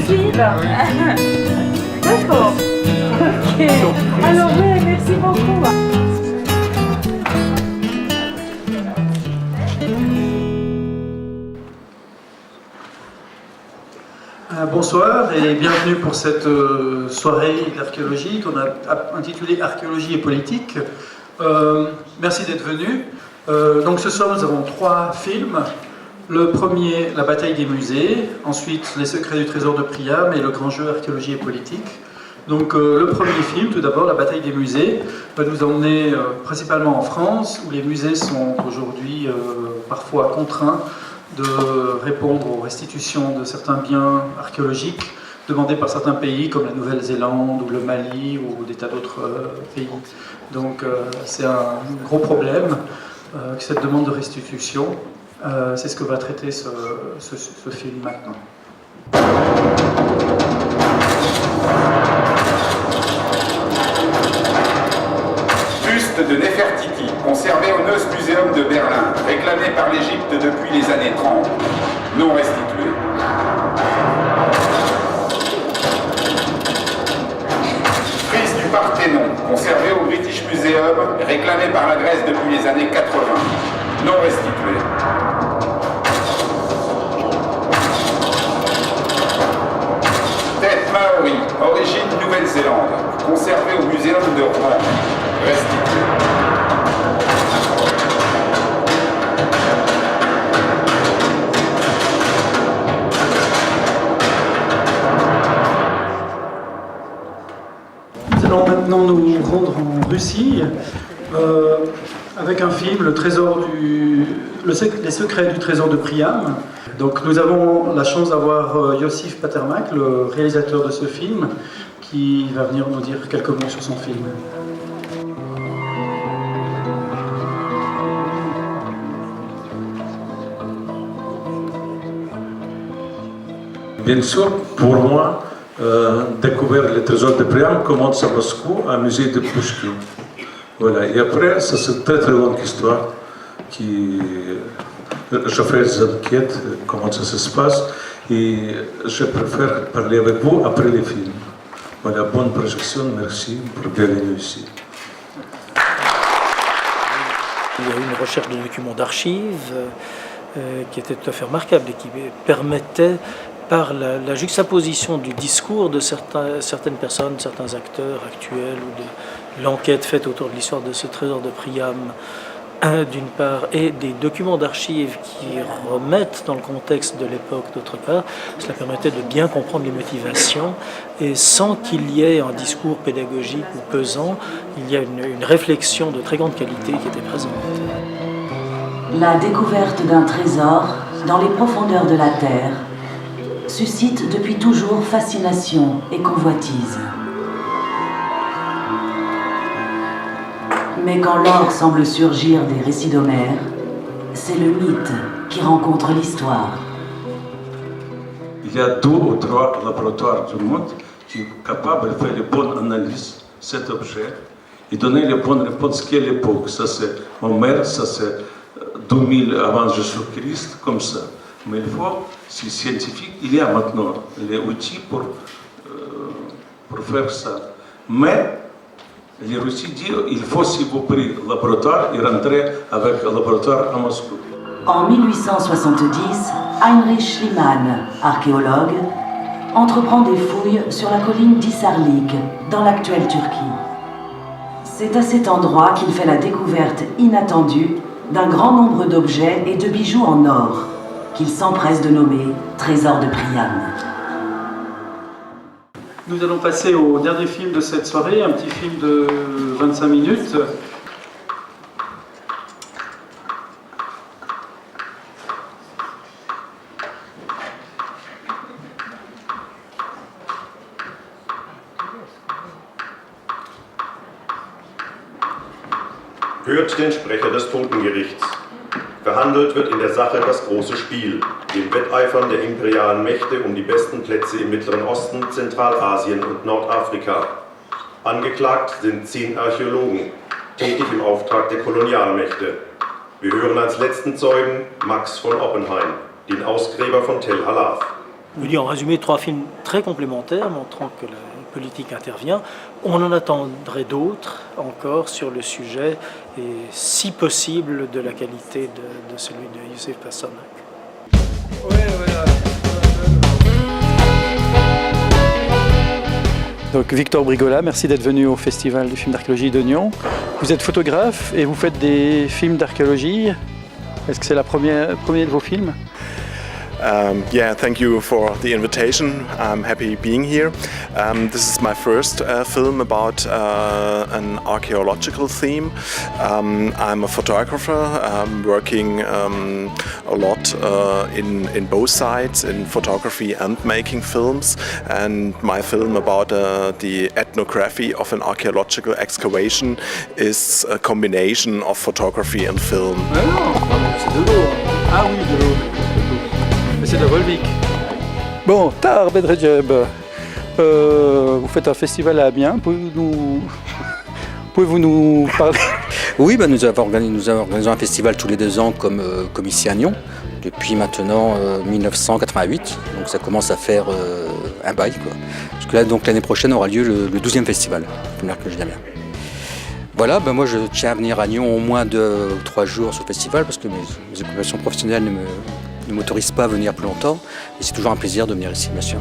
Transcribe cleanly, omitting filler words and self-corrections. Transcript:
suivre. D'accord. Ok. Alors oui, merci beaucoup. Bonsoir et bienvenue pour cette soirée archéologique qu'on a intitulée Archéologie et politique. Merci d'être venus. Donc ce soir nous avons 3 films. Le premier, La bataille des musées, ensuite Les secrets du trésor de Priam et Le grand jeu archéologie et politique. Donc le premier film, tout d'abord, La bataille des musées, va nous emmener principalement en France, où les musées sont aujourd'hui parfois contraints de répondre aux restitutions de certains biens archéologiques demandés par certains pays comme la Nouvelle-Zélande ou le Mali ou des tas d'autres pays. Donc c'est un gros problème, cette demande de restitution. C'est ce que va traiter ce film maintenant. Buste de Nefertiti, conservé au Neues Museum de Berlin, réclamé par l'Égypte depuis les années 30, non restitué. Frise du Parthénon, conservé au British Museum, réclamé par la Grèce depuis les années 80, non restitué. Tête maori, origine Nouvelle-Zélande, conservé au Muséum de Rouen, restitué. Nous allons maintenant nous rendre en Russie avec un film, Les secrets du trésor de Priam. Donc nous avons la chance d'avoir Yossif Patermak, le réalisateur de ce film, qui va venir nous dire quelques mots sur son film. Bien sûr, pour moi, découvrir le trésor de Priam commence à Moscou, au musée de Pushkin. Voilà. Et après, ça c'est une très très longue histoire qui... Je fais des enquêtes, comment ça se passe, et je préfère parler avec vous après les films. Voilà, bonne projection, merci pour bienvenue ici. Il y a eu une recherche de documents d'archives qui était tout à fait remarquable et qui permettait, par la juxtaposition du discours de certaines personnes, certains acteurs actuels, ou de l'enquête faite autour de l'histoire de ce trésor de Priam, d'une part, et des documents d'archives qui remettent dans le contexte de l'époque d'autre part, cela permettait de bien comprendre les motivations, et sans qu'il y ait un discours pédagogique ou pesant, il y a une réflexion de très grande qualité qui était présente. La découverte d'un trésor dans les profondeurs de la Terre suscite depuis toujours fascination et convoitise. Mais quand l'or semble surgir des récits d'Homère, c'est le mythe qui rencontre l'histoire. Il y a 2 ou 3 laboratoires du monde qui sont capables de faire les bonnes analyses de cet objet et donner les bonnes réponses qu'à l'époque. Ça c'est Homère, ça c'est 2000 avant Jésus-Christ, comme ça. Mais il faut, si scientifique, il y a maintenant les outils pour faire ça. Mais les Russes disent qu'il faut, s'il vous plaît, le laboratoire et rentrer avec le laboratoire à Moscou. En 1870, Heinrich Schliemann, archéologue, entreprend des fouilles sur la colline d'Isarlik, dans l'actuelle Turquie. C'est à cet endroit qu'il fait la découverte inattendue d'un grand nombre d'objets et de bijoux en or, qu'il s'empresse de nommer Trésor de Priam. Nous allons passer au dernier film de cette soirée, un petit film de 25 minutes. Hört den Sprecher des Totengerichts. Verhandelt wird in der Sache das große Spiel, dem Wetteifern der imperialen Mächte um die besten Plätze im Mittleren Osten, Zentralasien und Nordafrika. Angeklagt sind 10 Archäologen, tätig im Auftrag der Kolonialmächte. Wir hören als letzten Zeugen Max von Oppenheim, den Ausgräber von Tel Halaf. Je veux dire en résumé 3 films très complémentaires montrant que la politique intervient. On en attendrait d'autres encore sur le sujet et si possible de la qualité de celui de Youssef Pastonak. Donc Victor Brigola, merci d'être venu au Festival du film d'archéologie de Nyon. Vous êtes photographe et vous faites des films d'archéologie. Est-ce que c'est le premier de vos films? Yeah, thank you for the invitation. I'm happy being here. This is my first film about an archaeological theme. I'm a photographer. I'm working a lot in both sides, in photography and making films. And my film about the ethnography of an archaeological excavation is a combination of photography and film. C'est de l'eau. Ah oui, de l'eau. Mais c'est de la Volvic. Bon, Tahar Bedredjeb, vous faites un festival à Amiens. Pouvez-vous nous parler? Oui, nous avons organisé un festival tous les 2 ans comme ici à Nyon, depuis maintenant 1988. Donc ça commence à faire un bail, quoi. Parce que là, donc, l'année prochaine aura lieu le 12e festival, que je bien. Voilà, moi je tiens à venir à Nyon au moins 2 ou 3 jours sur le festival parce que mes occupations professionnelles ne m'autorisent pas à venir plus longtemps. Et c'est toujours un plaisir de venir ici, bien sûr.